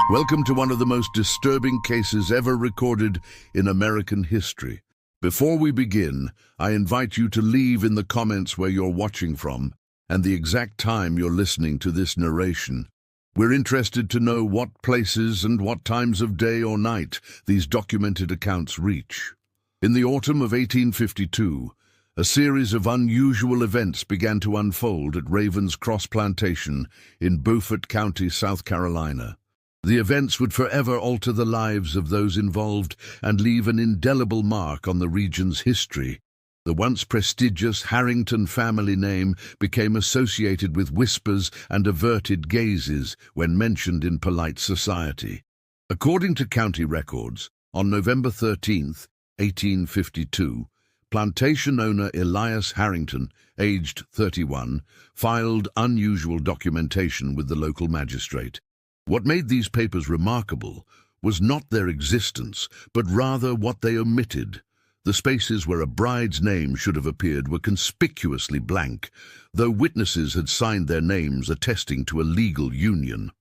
Welcome to one of the most disturbing cases ever recorded in American history. Before we begin, I invite you to leave in the comments where you're watching from and the exact time you're listening to this narration. We're interested to know what places and what times of day or night these documented accounts reach. In the autumn of 1852, a series of unusual events began to unfold at Ravens Cross Plantation in Beaufort County, South Carolina. The events would forever alter the lives of those involved and leave an indelible mark on the region's history. The once prestigious Harrington family name became associated with whispers and averted gazes when mentioned in polite society. According to county records, on November 13th, 1852, plantation owner Elias Harrington, aged 31, filed unusual documentation with the local magistrate. What made these papers remarkable was not their existence, but rather what they omitted. The spaces where a bride's name should have appeared were conspicuously blank, though witnesses had signed their names attesting to a legal union.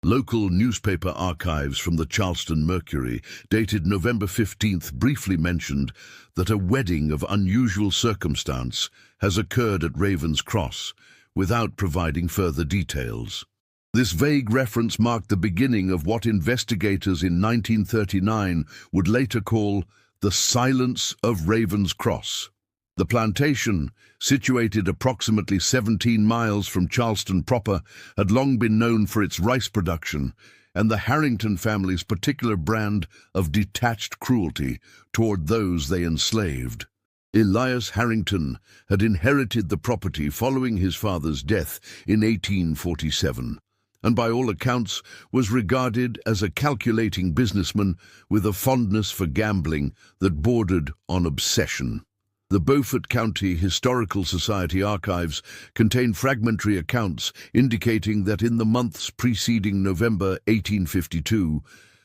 Local newspaper archives from the Charleston Mercury, dated November 15th, briefly mentioned that a wedding of unusual circumstance has occurred at Ravens Cross, without providing further details. This vague reference marked the beginning of what investigators in 1939 would later call the Silence of Ravens Cross. The plantation, situated approximately 17 miles from Charleston proper, had long been known for its rice production and the Harrington family's particular brand of detached cruelty toward those they enslaved. Elias Harrington had inherited the property following his father's death in 1847. And by all accounts was regarded as a calculating businessman with a fondness for gambling that bordered on obsession. The Beaufort County Historical Society archives contain fragmentary accounts indicating that in the months preceding November 1852,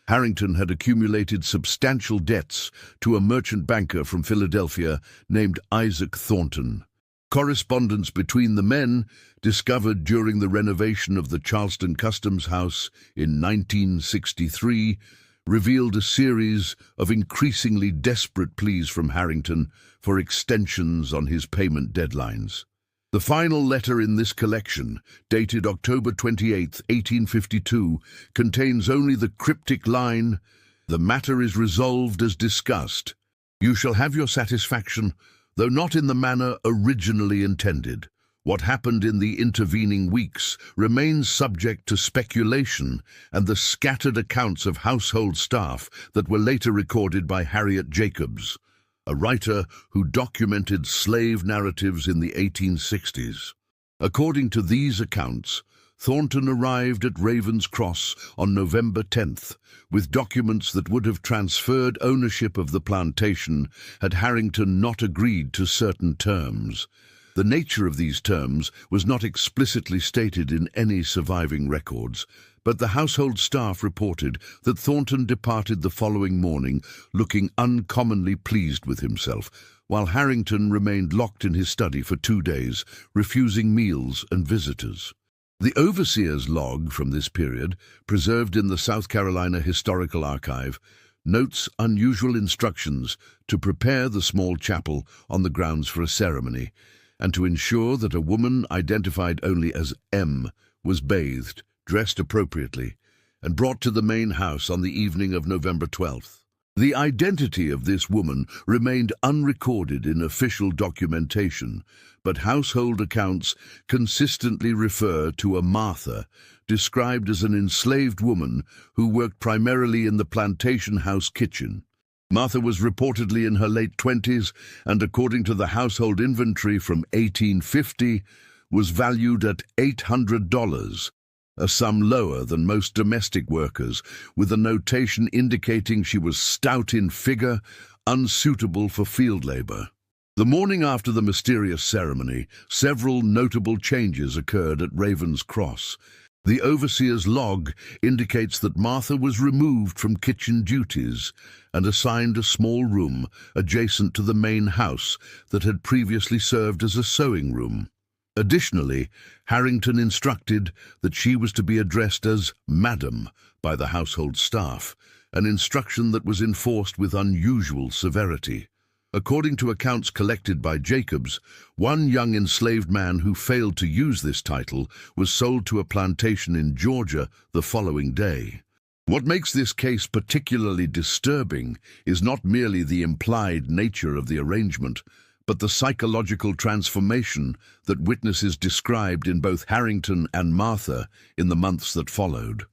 Harrington had accumulated substantial debts to a merchant banker from Philadelphia named Isaac Thornton. Correspondence between the men, discovered during the renovation of the Charleston Customs House in 1963, revealed a series of increasingly desperate pleas from Harrington for extensions on his payment deadlines. The final letter in this collection, dated October 28, 1852, contains only the cryptic line, "The matter is resolved as discussed. You shall have your satisfaction, though not in the manner originally intended. What happened in the intervening weeks remains subject to speculation and the scattered accounts of household staff that were later recorded by Harriet Jacobs, a writer who documented slave narratives in the 1860s. According to these accounts, Thornton arrived at Ravens Cross on November 10th, with documents that would have transferred ownership of the plantation had Harrington not agreed to certain terms. The nature of these terms was not explicitly stated in any surviving records, but the household staff reported that Thornton departed the following morning looking uncommonly pleased with himself, while Harrington remained locked in his study for 2 days, refusing meals and visitors. The overseer's log from this period, preserved in the South Carolina Historical Archive, notes unusual instructions to prepare the small chapel on the grounds for a ceremony, and to ensure that a woman identified only as M was bathed, dressed appropriately, and brought to the main house on the evening of November 12th. The identity of this woman remained unrecorded in official documentation, but household accounts consistently refer to a Martha, described as an enslaved woman who worked primarily in the plantation house kitchen. Martha was reportedly in her late 20s and, according to the household inventory from 1850, was valued at $800, a sum lower than most domestic workers, with a notation indicating she was stout in figure, unsuitable for field labor. The morning after the mysterious ceremony, several notable changes occurred at Ravens Cross. The overseer's log indicates that Martha was removed from kitchen duties and assigned a small room adjacent to the main house that had previously served as a sewing room. Additionally, Harrington instructed that she was to be addressed as Madam by the household staff, an instruction that was enforced with unusual severity. According to accounts collected by Jacobs, one young enslaved man who failed to use this title was sold to a plantation in Georgia the following day. What makes this case particularly disturbing is not merely the implied nature of the arrangement, but the psychological transformation that witnesses described in both Harrington and Martha in the months that followed.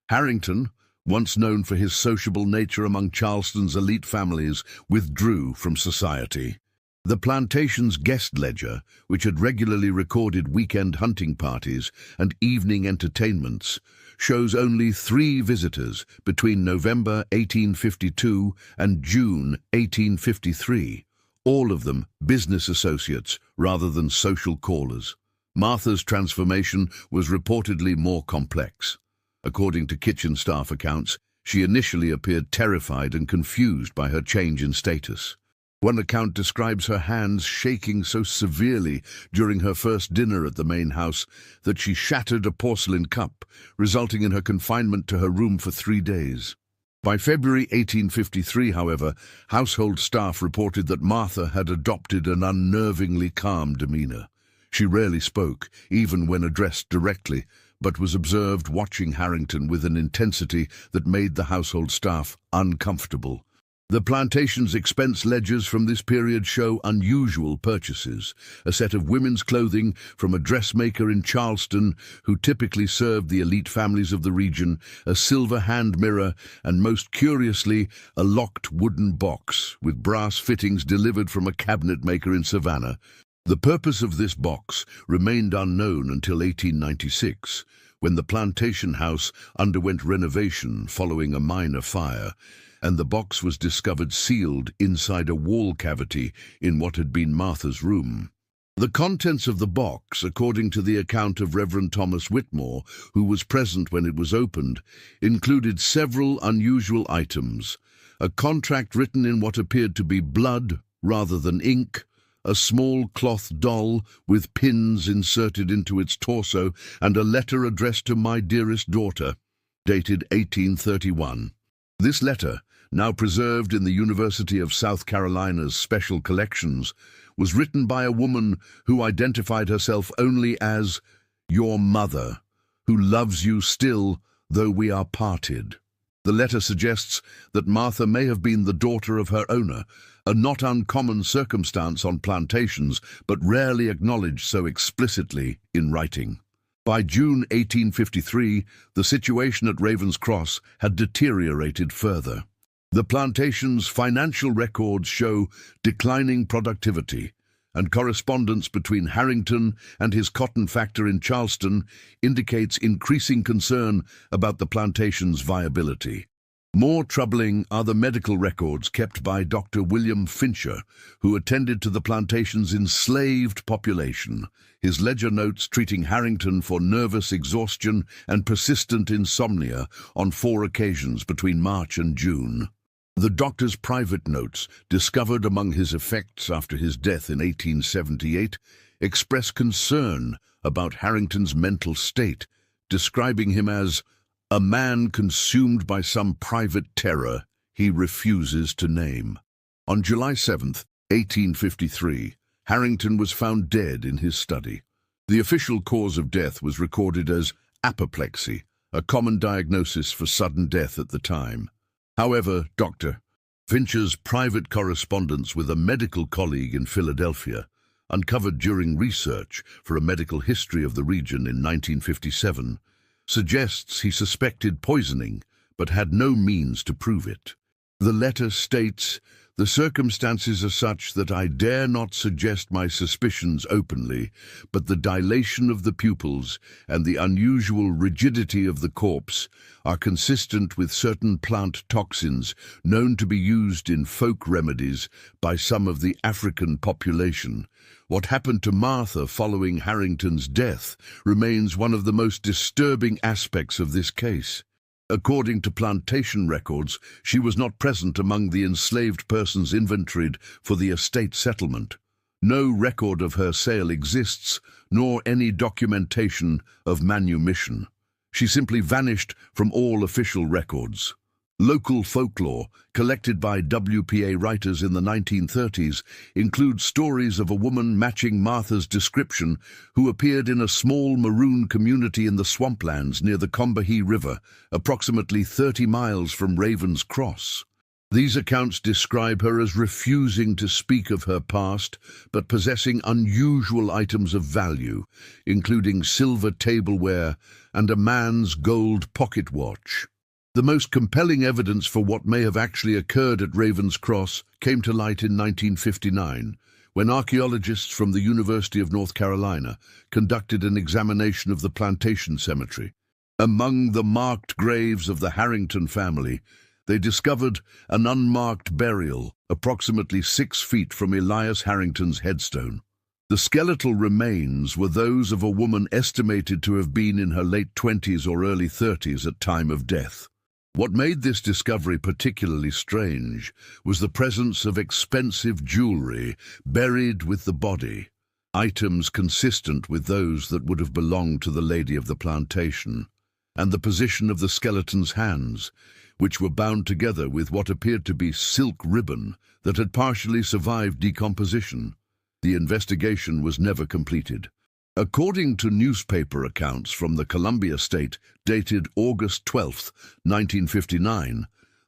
Harrington, once known for his sociable nature among Charleston's elite families, withdrew from society. The plantation's guest ledger, which had regularly recorded weekend hunting parties and evening entertainments, shows only 3 visitors between November 1852 and June 1853, all of them business associates rather than social callers. Martha's transformation was reportedly more complex. According to kitchen staff accounts, she initially appeared terrified and confused by her change in status. One account describes her hands shaking so severely during her first dinner at the main house that she shattered a porcelain cup, resulting in her confinement to her room for 3 days. By February 1853, however, household staff reported that Martha had adopted an unnervingly calm demeanor. She rarely spoke, even when addressed directly, but was observed watching Harrington with an intensity that made the household staff uncomfortable. The plantation's expense ledgers from this period show unusual purchases: a set of women's clothing from a dressmaker in Charleston who typically served the elite families of the region, a silver hand mirror, and most curiously, a locked wooden box with brass fittings delivered from a cabinet maker in Savannah. The purpose of this box remained unknown until 1896, when the plantation house underwent renovation following a minor fire, and the box was discovered sealed inside a wall cavity in what had been Martha's room. The contents of the box, according to the account of Reverend Thomas Whitmore, who was present when it was opened, included several unusual items: a contract written in what appeared to be blood rather than ink, a small cloth doll with pins inserted into its torso, and a letter addressed to "My dearest daughter," dated 1831. This letter, now preserved in the University of South Carolina's special collections, was written by a woman who identified herself only as "your mother, who loves you still, though we are parted." The letter suggests that Martha may have been the daughter of her owner, a not uncommon circumstance on plantations, but rarely acknowledged so explicitly in writing. By June 1853, the situation at Ravens Cross had deteriorated further. The plantation's financial records show declining productivity, and correspondence between Harrington and his cotton factor in Charleston indicates increasing concern about the plantation's viability. More troubling are the medical records kept by Dr. William Fincher, who attended to the plantation's enslaved population. His ledger notes treating Harrington for nervous exhaustion and persistent insomnia on 4 occasions between March and June. The doctor's private notes, discovered among his effects after his death in 1878, express concern about Harrington's mental state, describing him as a man consumed by some private terror he refuses to name. On July 7, 1853, Harrington was found dead in his study. The official cause of death was recorded as apoplexy, a common diagnosis for sudden death at the time. However, Dr. Fincher's private correspondence with a medical colleague in Philadelphia, uncovered during research for a medical history of the region in 1957, suggests he suspected poisoning but had no means to prove it. The letter states, "The circumstances are such that I dare not suggest my suspicions openly, but the dilation of the pupils and the unusual rigidity of the corpse are consistent with certain plant toxins known to be used in folk remedies by some of the African population. What happened to Martha following Harrington's death remains one of the most disturbing aspects of this case. According to plantation records, she was not present among the enslaved persons inventoried for the estate settlement. No record of her sale exists, nor any documentation of manumission. She simply vanished from all official records. Local folklore, collected by WPA writers in the 1930s, includes stories of a woman matching Martha's description who appeared in a small maroon community in the swamplands near the Combahee River, approximately 30 miles from Raven's Cross. These accounts describe her as refusing to speak of her past, but possessing unusual items of value, including silver tableware and a man's gold pocket watch. The most compelling evidence for what may have actually occurred at Raven's Cross came to light in 1959, when archaeologists from the University of North Carolina conducted an examination of the Plantation cemetery. Among the marked graves of the Harrington family, they discovered an unmarked burial approximately 6 feet from Elias Harrington's headstone. The skeletal remains were those of a woman estimated to have been in her late 20s or early 30s at time of death. What made this discovery particularly strange was the presence of expensive jewelry buried with the body, items consistent with those that would have belonged to the lady of the plantation, and the position of the skeleton's hands, which were bound together with what appeared to be silk ribbon that had partially survived decomposition. The investigation was never completed. According to newspaper accounts from the Columbia State dated August 12, 1959,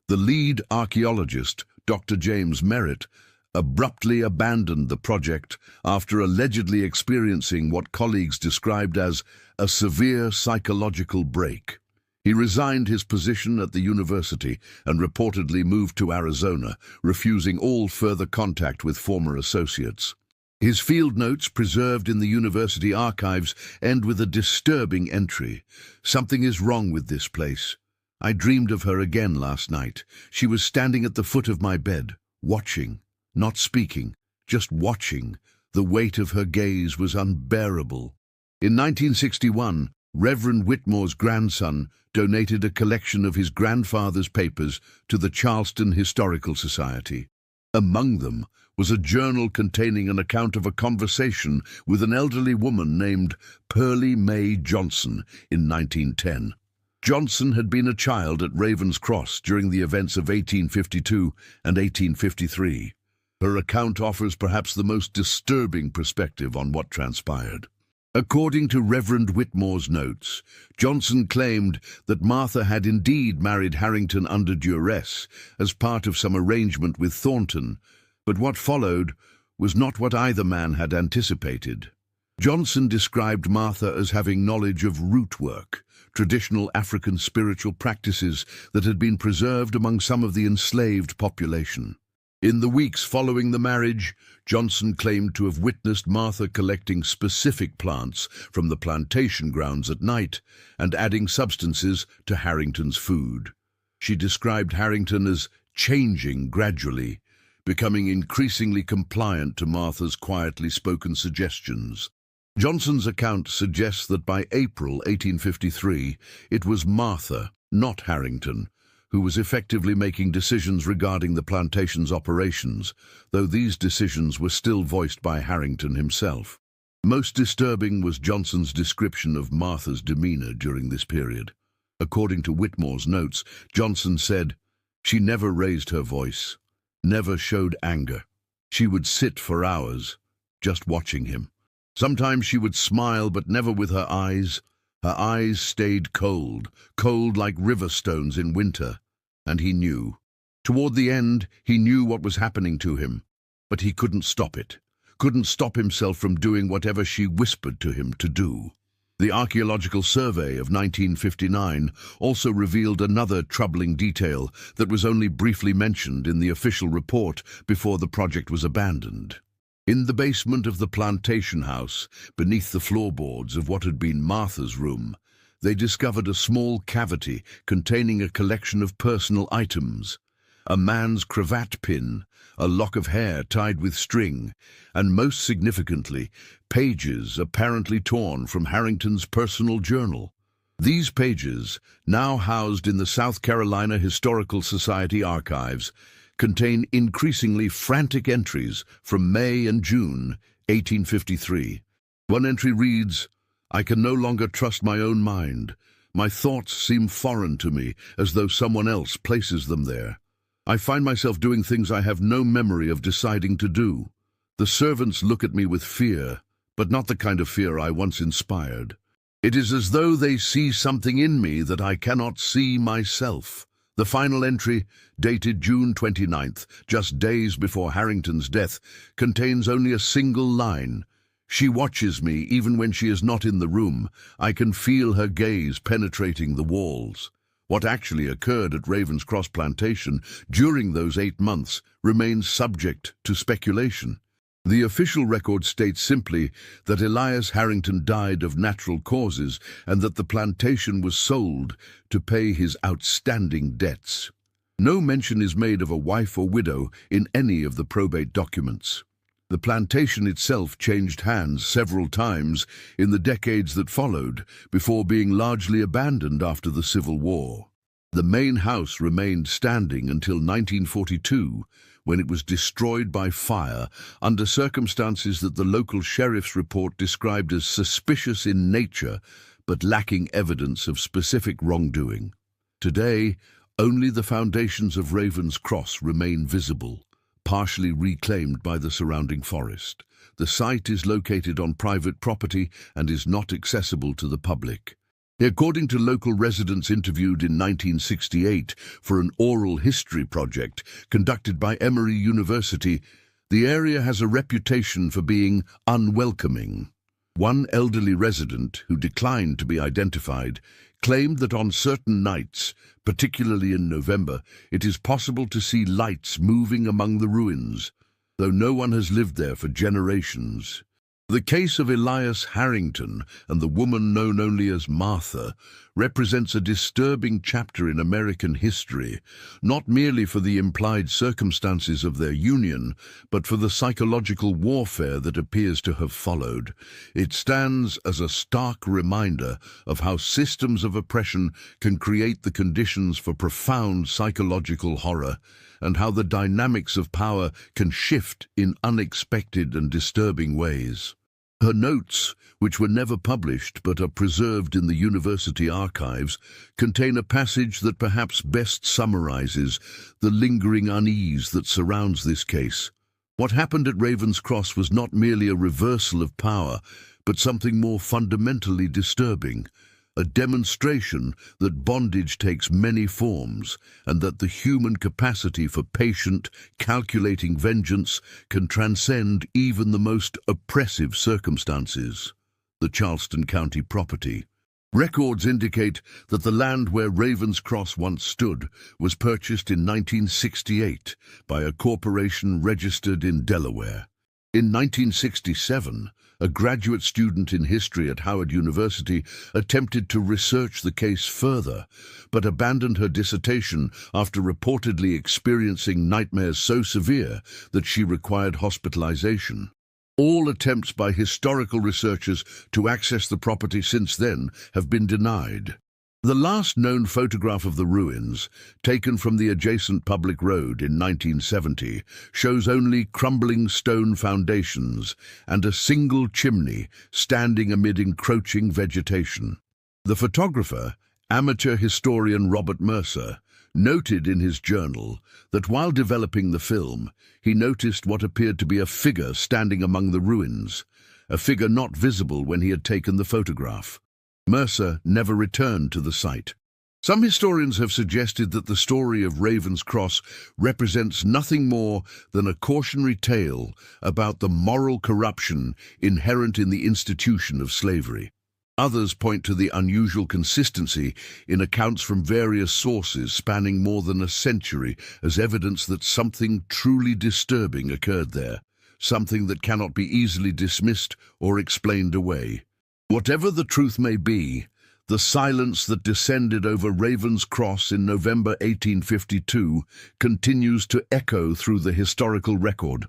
the lead archaeologist, Dr. James Merritt, abruptly abandoned the project after allegedly experiencing what colleagues described as a severe psychological break. He resigned his position at the university and reportedly moved to Arizona, refusing all further contact with former associates. His field notes, preserved in the university archives, end with a disturbing entry. "Something is wrong with this place. I dreamed of her again last night. She was standing at the foot of my bed, watching, not speaking, just watching. The weight of her gaze was unbearable." In 1961, Reverend Whitmore's grandson donated a collection of his grandfather's papers to the Charleston Historical Society. Among them was a journal containing an account of a conversation with an elderly woman named Pearlie Mae Johnson in 1910. Johnson had been a child at Raven's Cross during the events of 1852 and 1853. Her account offers perhaps the most disturbing perspective on what transpired. According to Reverend Whitmore's notes, Johnson claimed that Martha had indeed married Harrington under duress as part of some arrangement with Thornton, but what followed was not what either man had anticipated. Johnson described Martha as having knowledge of root work, traditional African spiritual practices that had been preserved among some of the enslaved population. In the weeks following the marriage, Johnson claimed to have witnessed Martha collecting specific plants from the plantation grounds at night and adding substances to Harrington's food. She described Harrington as changing gradually, becoming increasingly compliant to Martha's quietly spoken suggestions. Johnson's account suggests that by April 1853, it was Martha, not Harrington, who was effectively making decisions regarding the plantation's operations, though these decisions were still voiced by Harrington himself. Most disturbing was Johnson's description of Martha's demeanor during this period. According to Whitmore's notes, Johnson said, "She never raised her voice, never showed anger. She would sit for hours, just watching him. Sometimes she would smile, but never with her eyes. Her eyes stayed cold, cold like river stones in winter. And he knew. Toward the end, he knew what was happening to him, but he couldn't stop it, couldn't stop himself from doing whatever she whispered to him to do." The Archaeological Survey of 1959 also revealed another troubling detail that was only briefly mentioned in the official report before the project was abandoned. In the basement of the plantation house, beneath the floorboards of what had been Martha's room, they discovered a small cavity containing a collection of personal items: a man's cravat pin, a lock of hair tied with string, and most significantly, pages apparently torn from Harrington's personal journal. These pages, now housed in the South Carolina Historical Society archives, contain increasingly frantic entries from May and June 1853. One entry reads, "I can no longer trust my own mind. My thoughts seem foreign to me, as though someone else places them there. I find myself doing things I have no memory of deciding to do. The servants look at me with fear, but not the kind of fear I once inspired. It is as though they see something in me that I cannot see myself." The final entry, dated June 29th, just days before Harrington's death, contains only a single line. "She watches me even when she is not in the room. I can feel her gaze penetrating the walls." What actually occurred at Ravenscross Plantation during those 8 months remains subject to speculation. The official record states simply that Elias Harrington died of natural causes and that the plantation was sold to pay his outstanding debts. No mention is made of a wife or widow in any of the probate documents. The plantation itself changed hands several times in the decades that followed, before being largely abandoned after the Civil War. The main house remained standing until 1942, when it was destroyed by fire under circumstances that the local sheriff's report described as suspicious in nature, but lacking evidence of specific wrongdoing. Today, only the foundations of Ravenscross remain visible, partially reclaimed by the surrounding forest. The site is located on private property and is not accessible to the public. According to local residents interviewed in 1968 for an oral history project conducted by Emory University, the area has a reputation for being unwelcoming. One elderly resident, who declined to be identified, claimed that on certain nights, particularly in November, it is possible to see lights moving among the ruins, though no one has lived there for generations. The case of Elias Harrington and the woman known only as Martha represents a disturbing chapter in American history, not merely for the implied circumstances of their union, but for the psychological warfare that appears to have followed. It stands as a stark reminder of how systems of oppression can create the conditions for profound psychological horror, and how the dynamics of power can shift in unexpected and disturbing ways. Her notes, which were never published but are preserved in the university archives, contain a passage that perhaps best summarizes the lingering unease that surrounds this case. What happened at Ravenscross was not merely a reversal of power, but something more fundamentally disturbing. A demonstration that bondage takes many forms, and that the human capacity for patient, calculating vengeance can transcend even the most oppressive circumstances. The Charleston County property. Records indicate that the land where Ravenscross once stood was purchased in 1968 by a corporation registered in Delaware. In 1967, a graduate student in history at Howard University attempted to research the case further, but abandoned her dissertation after reportedly experiencing nightmares so severe that she required hospitalization. All attempts by historical researchers to access the property since then have been denied. The last known photograph of the ruins, taken from the adjacent public road in 1970, shows only crumbling stone foundations and a single chimney standing amid encroaching vegetation. The photographer, amateur historian Robert Mercer, noted in his journal that while developing the film, he noticed what appeared to be a figure standing among the ruins, a figure not visible when he had taken the photograph. Mercer never returned to the site. Some historians have suggested that the story of Ravenscross represents nothing more than a cautionary tale about the moral corruption inherent in the institution of slavery. Others point to the unusual consistency in accounts from various sources spanning more than a century as evidence that something truly disturbing occurred there, something that cannot be easily dismissed or explained away. Whatever the truth may be, the silence that descended over Ravenscross in November 1852 continues to echo through the historical record,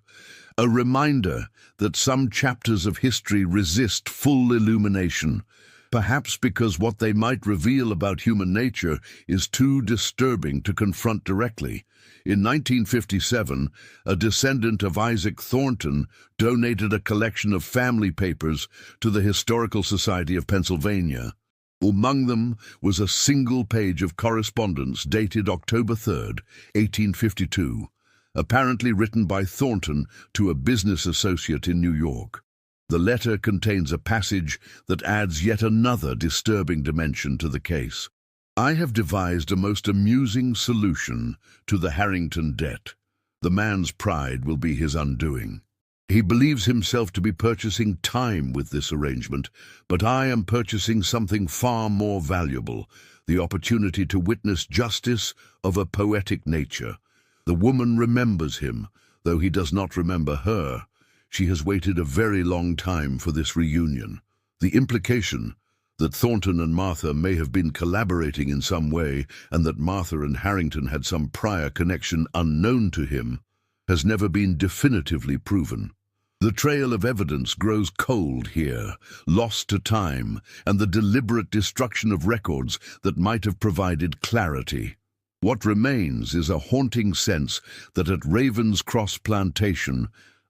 a reminder that some chapters of history resist full illumination, perhaps because what they might reveal about human nature is too disturbing to confront directly. In 1957, a descendant of Isaac Thornton donated a collection of family papers to the Historical Society of Pennsylvania. Among them was a single page of correspondence dated October 3, 1852, apparently written by Thornton to a business associate in New York. The letter contains a passage that adds yet another disturbing dimension to the case. I have devised a most amusing solution to the Harrington debt. The man's pride will be his undoing. He believes himself to be purchasing time with this arrangement, but I am purchasing something far more valuable, the opportunity to witness justice of a poetic nature. The woman remembers him, though he does not remember her. She has waited a very long time for this reunion. The implication that Thornton and Martha may have been collaborating in some way, and that Martha and Harrington had some prior connection unknown to him, has never been definitively proven. The trail of evidence grows cold here, lost to time, and the deliberate destruction of records that might have provided clarity. What remains is a haunting sense that at Ravenscross Plantation,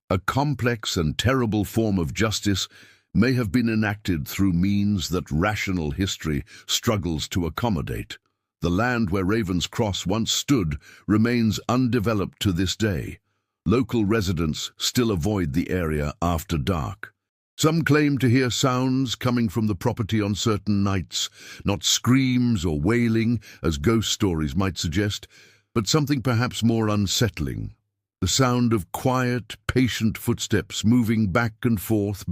a complex and terrible form of justice may have been enacted through means that rational history struggles to accommodate. The land where Ravenscross once stood remains undeveloped to this day. Local residents still avoid the area after dark. Some claim to hear sounds coming from the property on certain nights, not screams or wailing, as ghost stories might suggest, but something perhaps more unsettling. The sound of quiet, patient footsteps moving back and forth,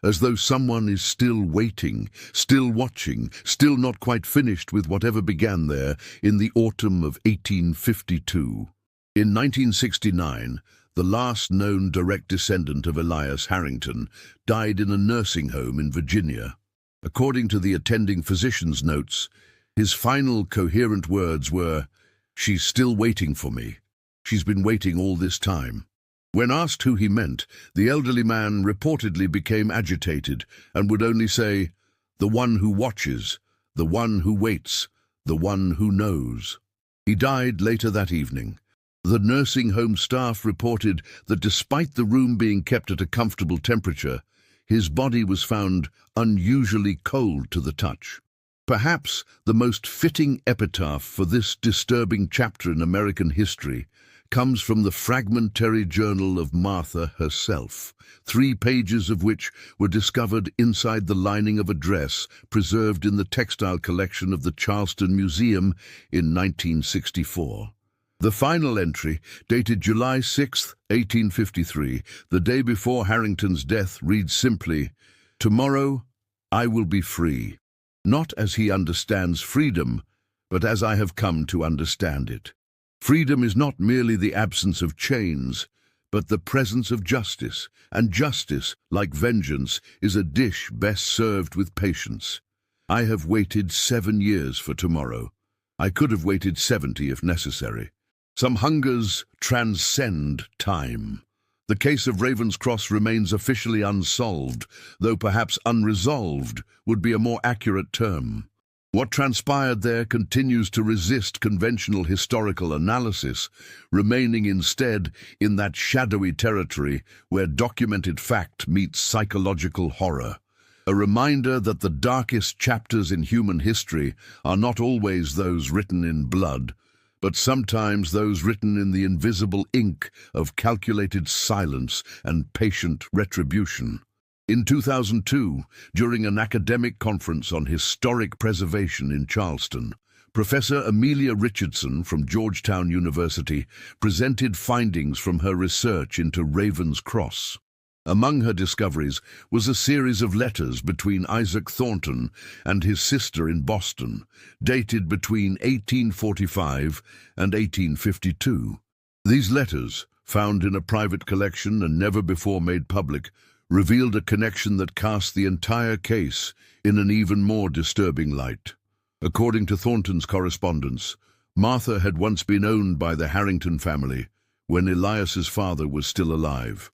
as though someone is still waiting, still watching, still not quite finished with whatever began there in the autumn of 1852. In 1969, the last known direct descendant of Elias Harrington died in a nursing home in Virginia. According to the attending physician's notes, his final coherent words were, "She's still waiting for me. She's been waiting all this time." When asked who he meant, the elderly man reportedly became agitated and would only say, "The one who watches, the one who waits, the one who knows." He died later that evening. The nursing home staff reported that despite the room being kept at a comfortable temperature, his body was found unusually cold to the touch. Perhaps the most fitting epitaph for this disturbing chapter in American history comes from the fragmentary journal of Martha herself, 3 pages of which were discovered inside the lining of a dress preserved in the textile collection of the Charleston Museum in 1964. The final entry, dated July 6, 1853, the day before Harrington's death, reads simply, "Tomorrow I will be free, not as he understands freedom, but as I have come to understand it." Freedom is not merely the absence of chains, but the presence of justice, and justice, like vengeance, is a dish best served with patience. I have waited 7 years for tomorrow. I could have waited 70 if necessary. Some hungers transcend time. The case of Ravenscross remains officially unsolved, though perhaps unresolved would be a more accurate term. What transpired there continues to resist conventional historical analysis, remaining instead in that shadowy territory where documented fact meets psychological horror. A reminder that the darkest chapters in human history are not always those written in blood, but sometimes those written in the invisible ink of calculated silence and patient retribution. In 2002, during an academic conference on historic preservation in Charleston, Professor Amelia Richardson from Georgetown University presented findings from her research into Ravenscross. Among her discoveries was a series of letters between Isaac Thornton and his sister in Boston, dated between 1845 and 1852. These letters, found in a private collection and never before made public, revealed a connection that cast the entire case in an even more disturbing light. According to Thornton's correspondence, Martha had once been owned by the Harrington family when Elias's father was still alive.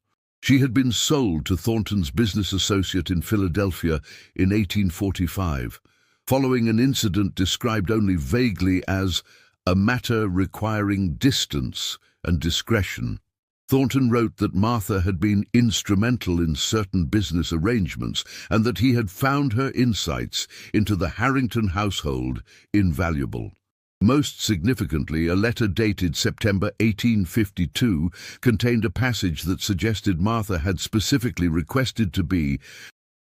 She had been sold to Thornton's business associate in Philadelphia in 1845, following an incident described only vaguely as a matter requiring distance and discretion. Thornton wrote that Martha had been instrumental in certain business arrangements and that he had found her insights into the Harrington household invaluable. Most significantly, a letter dated September 1852 contained a passage that suggested Martha had specifically requested to be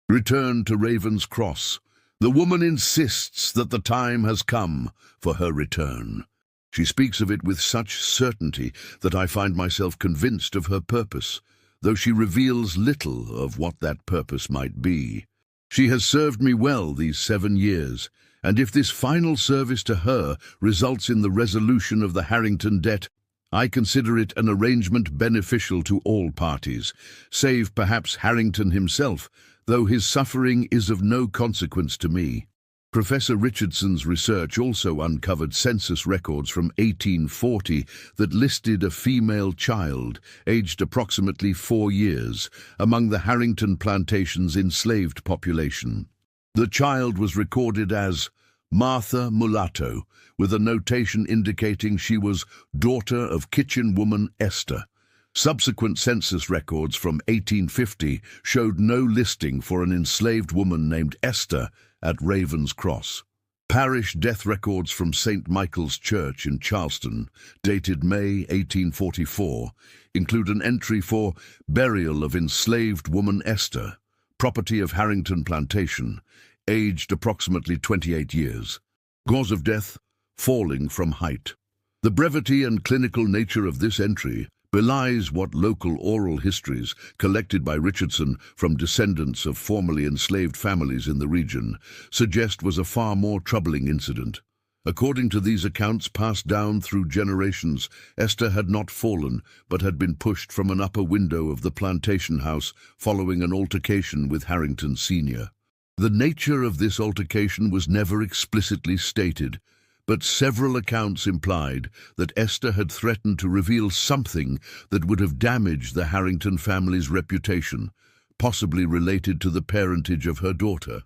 returned to Raven's Cross. The woman insists that the time has come for her return. She speaks of it with such certainty that I find myself convinced of her purpose, though she reveals little of what that purpose might be. She has served me well these 7 years, and if this final service to her results in the resolution of the Harrington debt, I consider it an arrangement beneficial to all parties, save perhaps Harrington himself, though his suffering is of no consequence to me. Professor Richardson's research also uncovered census records from 1840 that listed a female child, aged approximately 4 years, among the Harrington Plantation's enslaved population. The child was recorded as Martha Mulatto, with a notation indicating she was daughter of kitchen woman Esther. Subsequent census records from 1850 showed no listing for an enslaved woman named Esther at Raven's Cross. Parish death records from St. Michael's Church in Charleston, dated May 1844, include an entry for burial of enslaved woman Esther, property of Harrington Plantation, aged approximately 28 years. Cause of death, falling from height. The brevity and clinical nature of this entry belies what local oral histories, collected by Richardson from descendants of formerly enslaved families in the region, suggest was a far more troubling incident. According to these accounts passed down through generations, Esther had not fallen, but had been pushed from an upper window of the plantation house following an altercation with Harrington Sr. The nature of this altercation was never explicitly stated, but several accounts implied that Esther had threatened to reveal something that would have damaged the Harrington family's reputation, possibly related to the parentage of her daughter.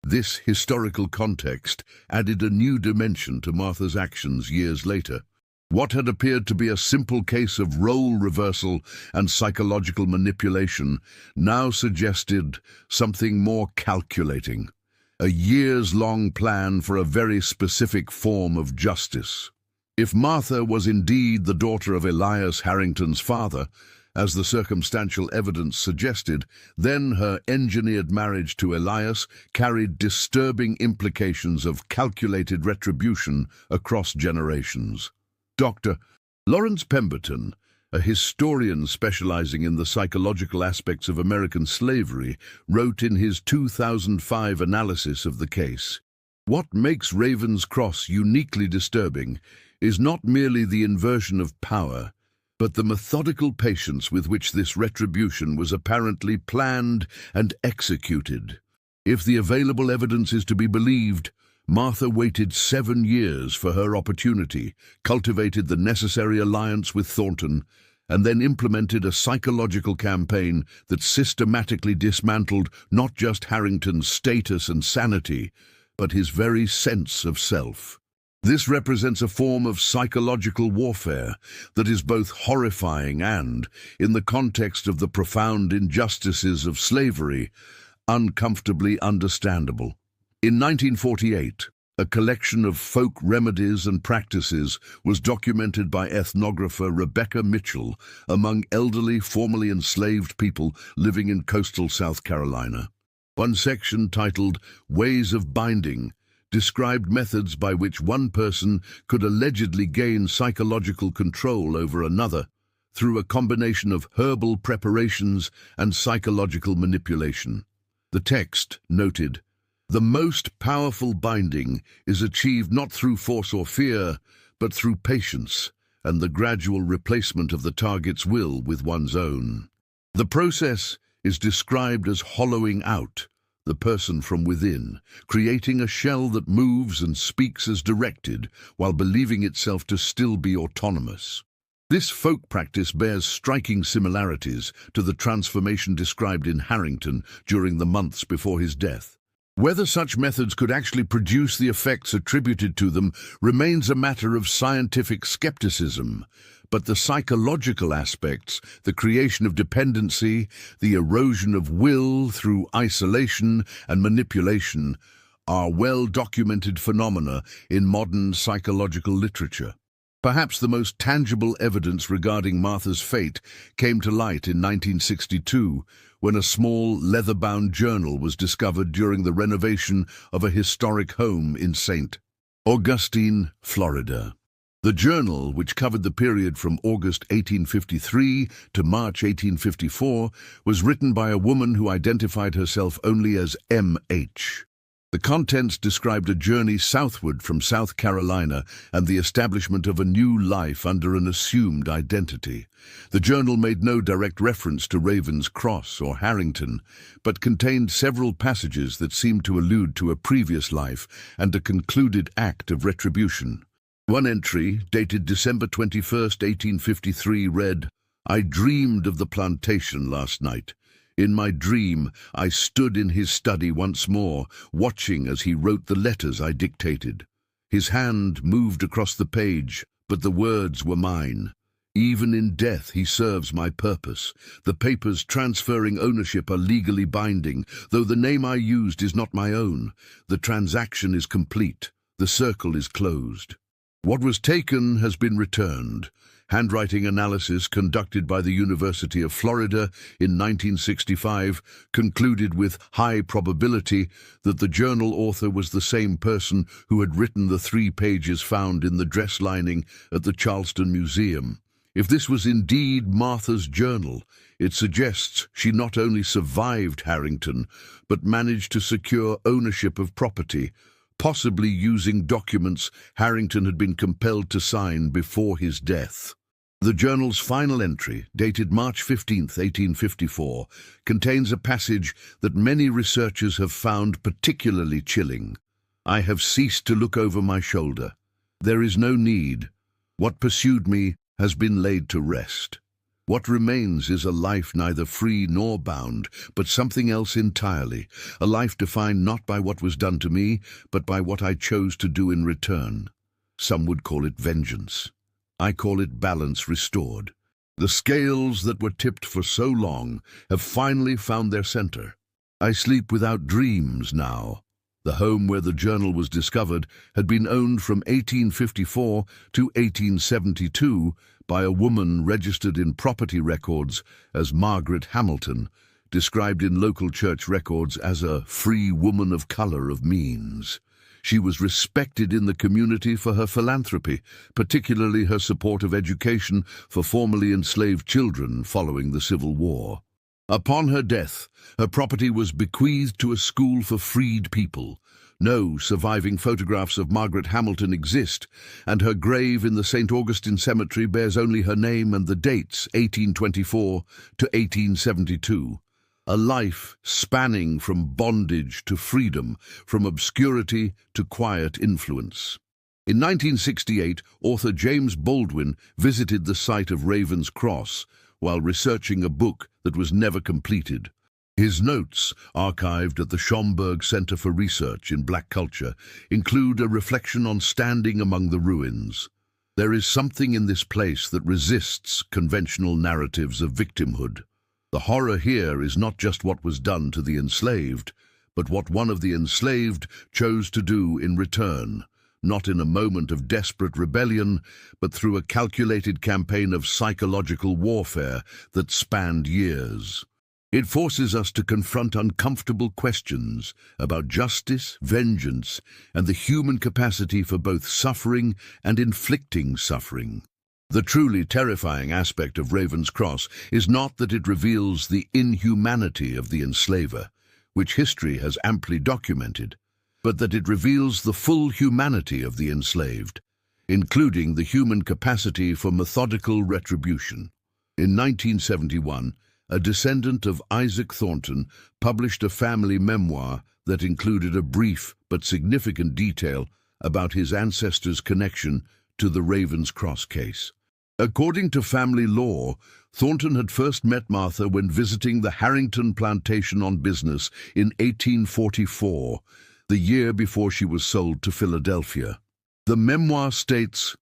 This historical context added a new dimension to Martha's actions years later. What had appeared to be a simple case of role reversal and psychological manipulation now suggested something more calculating. A years-long plan for a very specific form of justice. If Martha was indeed the daughter of Elias Harrington's father, as the circumstantial evidence suggested, then her engineered marriage to Elias carried disturbing implications of calculated retribution across generations. Dr. Lawrence Pemberton, a historian specializing in the psychological aspects of American slavery, wrote in his 2005 analysis of the case, "What makes Raven's Cross uniquely disturbing is not merely the inversion of power, but the methodical patience with which this retribution was apparently planned and executed. If the available evidence is to be believed, Martha waited 7 years for her opportunity, cultivated the necessary alliance with Thornton, and then implemented a psychological campaign that systematically dismantled not just Harrington's status and sanity, but his very sense of self. This represents a form of psychological warfare that is both horrifying and, in the context of the profound injustices of slavery, uncomfortably understandable. In 1948, a collection of folk remedies and practices was documented by ethnographer Rebecca Mitchell among elderly, formerly enslaved people living in coastal South Carolina. One section, titled "Ways of Binding," described methods by which one person could allegedly gain psychological control over another through a combination of herbal preparations and psychological manipulation. The text noted, "The most powerful binding is achieved not through force or fear, but through patience and the gradual replacement of the target's will with one's own. The process is described as hollowing out the person from within, creating a shell that moves and speaks as directed while believing itself to still be autonomous." This folk practice bears striking similarities to the transformation described in Harrington during the months before his death. Whether such methods could actually produce the effects attributed to them remains a matter of scientific skepticism, but the psychological aspects, the creation of dependency, the erosion of will through isolation and manipulation, are well-documented phenomena in modern psychological literature. Perhaps the most tangible evidence regarding Martha's fate came to light in 1962, when a small leather-bound journal was discovered during the renovation of a historic home in St. Augustine, Florida. The journal, which covered the period from August 1853 to March 1854, was written by a woman who identified herself only as M.H. The contents described a journey southward from South Carolina and the establishment of a new life under an assumed identity. The journal made no direct reference to Raven's Cross or Harrington, but contained several passages that seemed to allude to a previous life and a concluded act of retribution. One entry, dated December 21, 1853, read, "I dreamed of the plantation last night. In my dream, I stood in his study once more, watching as he wrote the letters I dictated. His hand moved across the page, but the words were mine. Even in death he serves my purpose. The papers transferring ownership are legally binding, though the name I used is not my own. The transaction is complete. The circle is closed. What was taken has been returned." Handwriting analysis conducted by the University of Florida in 1965 concluded with high probability that the journal author was the same person who had written the 3 pages found in the dress lining at the Charleston Museum. If this was indeed Martha's journal, it suggests she not only survived Harrington, but managed to secure ownership of property, possibly using documents Harrington had been compelled to sign before his death. The journal's final entry, dated March 15, 1854, contains a passage that many researchers have found particularly chilling. "I have ceased to look over my shoulder. There is no need. What pursued me has been laid to rest. What remains is a life neither free nor bound, but something else entirely, a life defined not by what was done to me, but by what I chose to do in return. Some would call it vengeance. I call it balance restored. The scales that were tipped for so long have finally found their center. I sleep without dreams now." The home where the journal was discovered had been owned from 1854 to 1872 by a woman registered in property records as Margaret Hamilton, described in local church records as a free woman of color of means. She was respected in the community for her philanthropy, particularly her support of education for formerly enslaved children following the Civil War. Upon her death, her property was bequeathed to a school for freed people. No surviving photographs of Margaret Hamilton exist, and her grave in the St. Augustine Cemetery bears only her name and the dates 1824 to 1872. A life spanning from bondage to freedom, from obscurity to quiet influence. In 1968, author James Baldwin visited the site of Raven's Cross while researching a book that was never completed. His notes, archived at the Schomburg Center for Research in Black Culture, include a reflection on standing among the ruins. There is something in this place that resists conventional narratives of victimhood. The horror here is not just what was done to the enslaved, but what one of the enslaved chose to do in return, not in a moment of desperate rebellion, but through a calculated campaign of psychological warfare that spanned years. It forces us to confront uncomfortable questions about justice, vengeance, and the human capacity for both suffering and inflicting suffering. The truly terrifying aspect of Raven's Cross is not that it reveals the inhumanity of the enslaver, which history has amply documented, but that it reveals the full humanity of the enslaved, including the human capacity for methodical retribution. In 1971, a descendant of Isaac Thornton published a family memoir that included a brief but significant detail about his ancestors' connection to the Raven's Cross case. According to family law, Thornton had first met Martha when visiting the Harrington Plantation on business in 1844, the year before she was sold to Philadelphia. The memoir states,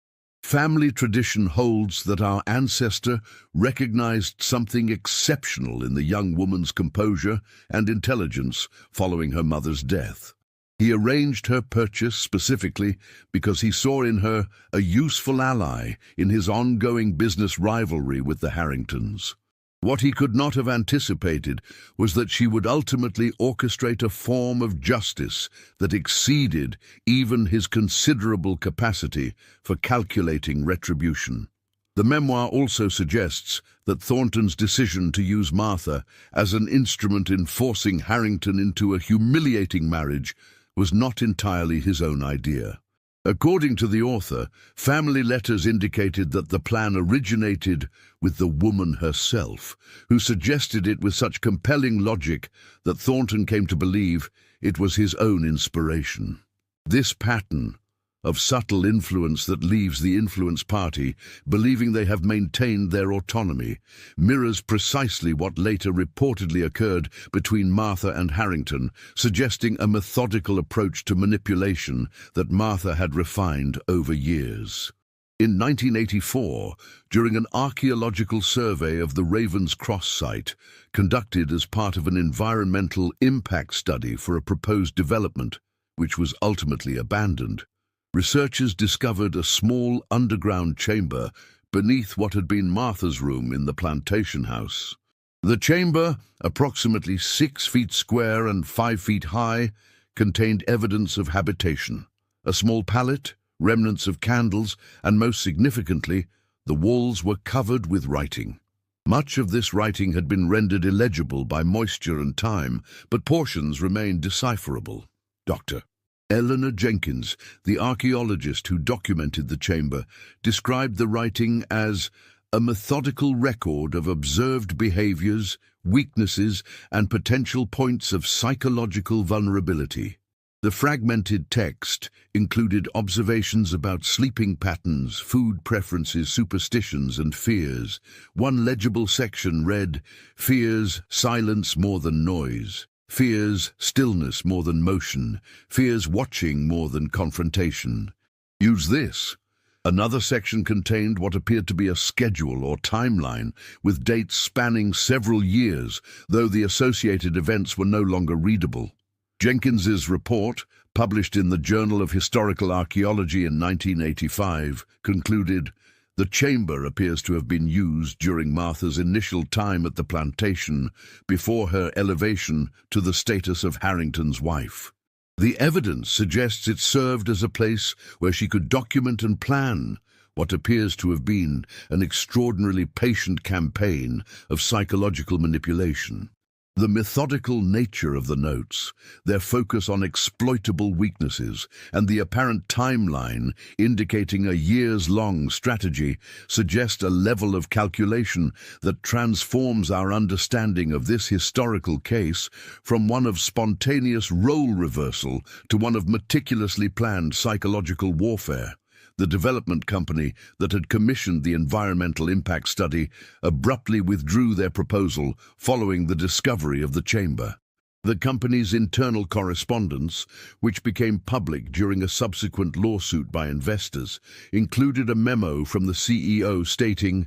"Family tradition holds that our ancestor recognized something exceptional in the young woman's composure and intelligence following her mother's death. He arranged her purchase specifically because he saw in her a useful ally in his ongoing business rivalry with the Harringtons. What he could not have anticipated was that she would ultimately orchestrate a form of justice that exceeded even his considerable capacity for calculating retribution." The memoir also suggests that Thornton's decision to use Martha as an instrument in forcing Harrington into a humiliating marriage was not entirely his own idea. According to the author, family letters indicated that the plan originated with the woman herself, who suggested it with such compelling logic that Thornton came to believe it was his own inspiration. This pattern of subtle influence that leaves the influence party believing they have maintained their autonomy mirrors precisely what later reportedly occurred between Martha and Harrington, suggesting a methodical approach to manipulation that Martha had refined over years. In 1984, during an archaeological survey of the Ravens Cross site, conducted as part of an environmental impact study for a proposed development, which was ultimately abandoned, researchers discovered a small underground chamber beneath what had been Martha's room in the plantation house. The chamber, approximately 6 feet square and 5 feet high, contained evidence of habitation: a small pallet, remnants of candles, and most significantly, the walls were covered with writing. Much of this writing had been rendered illegible by moisture and time, but portions remained decipherable. Dr. Eleanor Jenkins, the archaeologist who documented the chamber, described the writing as a methodical record of observed behaviors, weaknesses, and potential points of psychological vulnerability. The fragmented text included observations about sleeping patterns, food preferences, superstitions, and fears. One legible section read, "Fears silence more than noise. Fears stillness more than motion. Fears watching more than confrontation. Use this." Another section contained what appeared to be a schedule or timeline, with dates spanning several years, though the associated events were no longer readable. Jenkins's report, published in the Journal of Historical Archaeology in 1985, concluded, "The chamber appears to have been used during Martha's initial time at the plantation before her elevation to the status of Harrington's wife. The evidence suggests it served as a place where she could document and plan what appears to have been an extraordinarily patient campaign of psychological manipulation." The methodical nature of the notes, their focus on exploitable weaknesses, and the apparent timeline indicating a years-long strategy suggest a level of calculation that transforms our understanding of this historical case from one of spontaneous role reversal to one of meticulously planned psychological warfare. The development company that had commissioned the environmental impact study abruptly withdrew their proposal following the discovery of the chamber. The company's internal correspondence, which became public during a subsequent lawsuit by investors, included a memo from the CEO stating,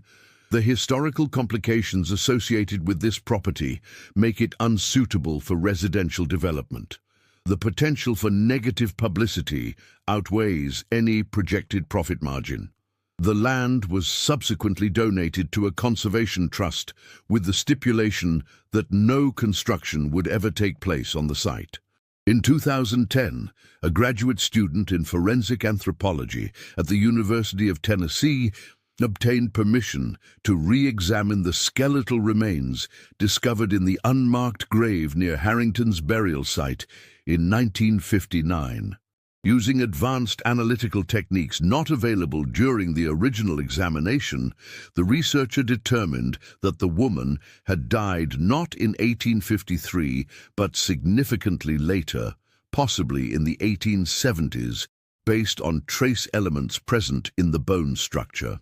"The historical complications associated with this property make it unsuitable for residential development. The potential for negative publicity outweighs any projected profit margin." The land was subsequently donated to a conservation trust with the stipulation that no construction would ever take place on the site. In 2010, a graduate student in forensic anthropology at the University of Tennessee obtained permission to re-examine the skeletal remains discovered in the unmarked grave near Harrington's burial site in 1959. Using advanced analytical techniques not available during the original examination, the researcher determined that the woman had died not in 1853, but significantly later, possibly in the 1870s, based on trace elements present in the bone structure.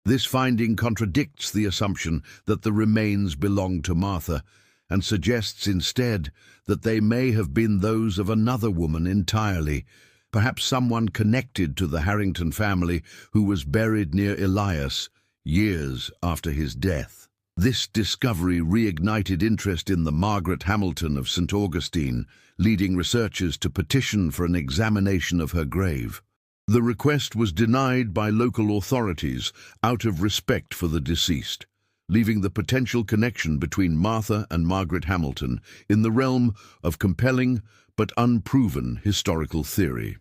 This finding contradicts the assumption that the remains belong to Martha and suggests instead that they may have been those of another woman entirely, perhaps someone connected to the Harrington family who was buried near Elias years after his death. This discovery reignited interest in the Margaret Hamilton of St. Augustine, leading researchers to petition for an examination of her grave. The request was denied by local authorities out of respect for the deceased, leaving the potential connection between Martha and Margaret Hamilton in the realm of compelling but unproven historical theory.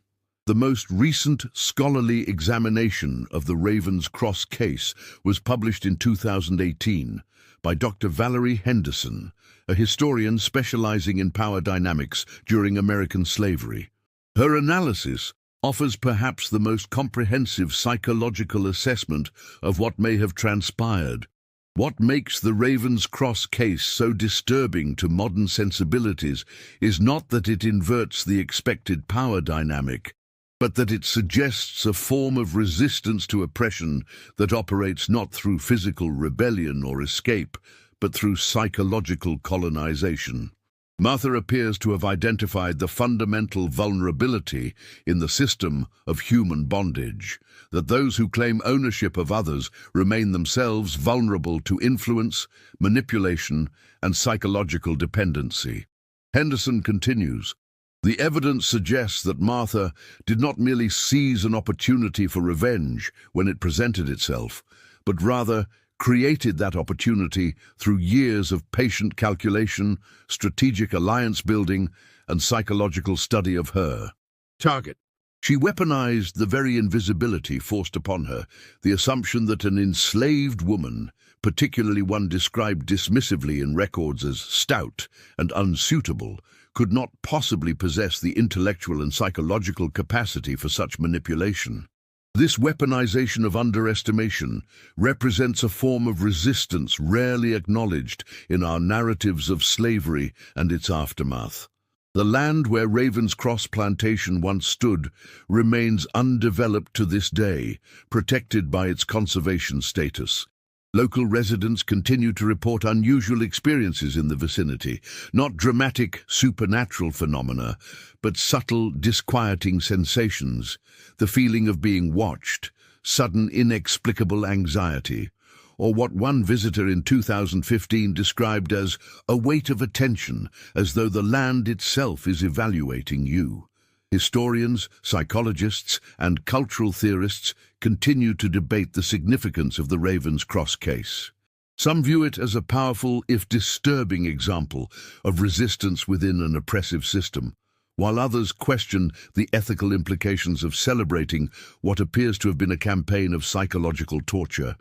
The most recent scholarly examination of the Ravens Cross case was published in 2018 by Dr. Valerie Henderson, a historian specializing in power dynamics during American slavery. Her analysis offers perhaps the most comprehensive psychological assessment of what may have transpired. What makes the Ravens Cross case so disturbing to modern sensibilities is not that it inverts the expected power dynamic, but that it suggests a form of resistance to oppression that operates not through physical rebellion or escape, but through psychological colonization. Martha appears to have identified the fundamental vulnerability in the system of human bondage, that those who claim ownership of others remain themselves vulnerable to influence, manipulation, and psychological dependency. Henderson continues, "The evidence suggests that Martha did not merely seize an opportunity for revenge when it presented itself, but rather created that opportunity through years of patient calculation, strategic alliance building, and psychological study of her target. She weaponized the very invisibility forced upon her, the assumption that an enslaved woman, particularly one described dismissively in records as stout and unsuitable, could not possibly possess the intellectual and psychological capacity for such manipulation. This weaponization of underestimation represents a form of resistance rarely acknowledged in our narratives of slavery and its aftermath. The land where Ravens Cross Plantation once stood remains undeveloped to this day, protected by its conservation status. Local residents continue to report unusual experiences in the vicinity, not dramatic supernatural phenomena, but subtle, disquieting sensations, the feeling of being watched, sudden inexplicable anxiety, or what one visitor in 2015 described as a weight of attention, as though the land itself is evaluating you. Historians, psychologists, and cultural theorists continue to debate the significance of the Ravens Cross case. Some view it as a powerful, if disturbing, example of resistance within an oppressive system, while others question the ethical implications of celebrating what appears to have been a campaign of psychological torture,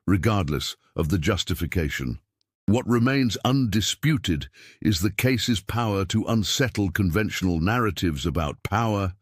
regardless of the justification. What remains undisputed is the case's power to unsettle conventional narratives about power,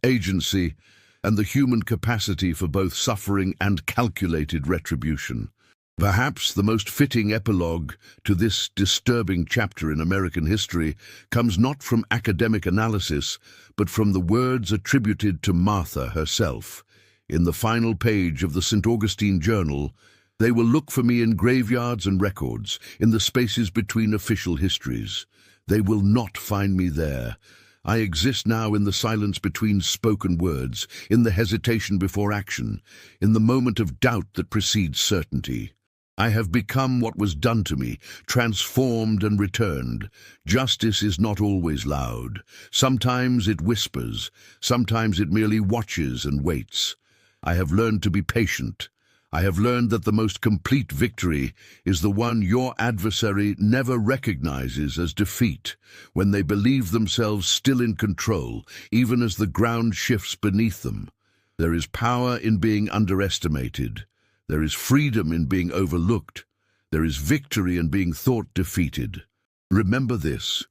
agency, and the human capacity for both suffering and calculated retribution. Perhaps the most fitting epilogue to this disturbing chapter in American history comes not from academic analysis, but from the words attributed to Martha herself. In the final page of the St. Augustine Journal, "They will look for me in graveyards and records, in the spaces between official histories. They will not find me there. I exist now in the silence between spoken words, in the hesitation before action, in the moment of doubt that precedes certainty. I have become what was done to me, transformed and returned. Justice is not always loud. Sometimes it whispers, sometimes it merely watches and waits. I have learned to be patient. I have learned that the most complete victory is the one your adversary never recognizes as defeat, when they believe themselves still in control, even as the ground shifts beneath them. There is power in being underestimated. There is freedom in being overlooked. There is victory in being thought defeated. Remember this.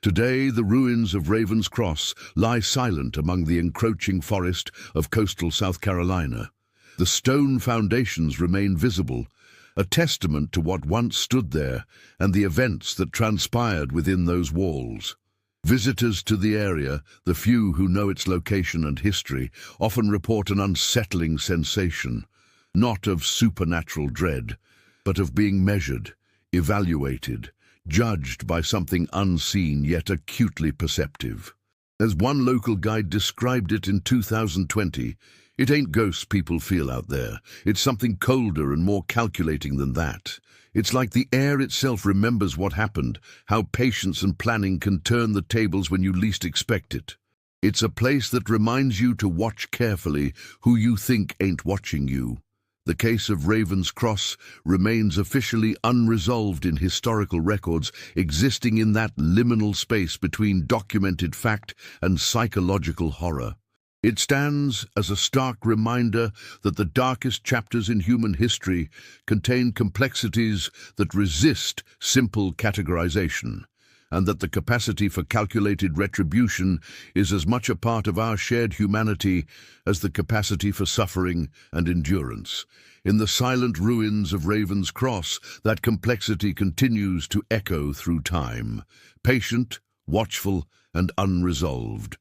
Today, the ruins of Ravens Cross lie silent among the encroaching forest of coastal South Carolina. The stone foundations remain visible, a testament to what once stood there and the events that transpired within those walls. Visitors to the area, the few who know its location and history, often report an unsettling sensation, not of supernatural dread, but of being measured, evaluated, judged by something unseen yet acutely perceptive. As one local guide described it in 2020, it ain't ghosts people feel out there. It's something colder and more calculating than that. It's like the air itself remembers what happened, how patience and planning can turn the tables when you least expect it. It's a place that reminds you to watch carefully who you think ain't watching you. The case of Raven's Cross remains officially unresolved in historical records, existing in that liminal space between documented fact and psychological horror. It stands as a stark reminder that the darkest chapters in human history contain complexities that resist simple categorization, and that the capacity for calculated retribution is as much a part of our shared humanity as the capacity for suffering and endurance. In the silent ruins of Raven's Cross, that complexity continues to echo through time, patient, watchful, and unresolved.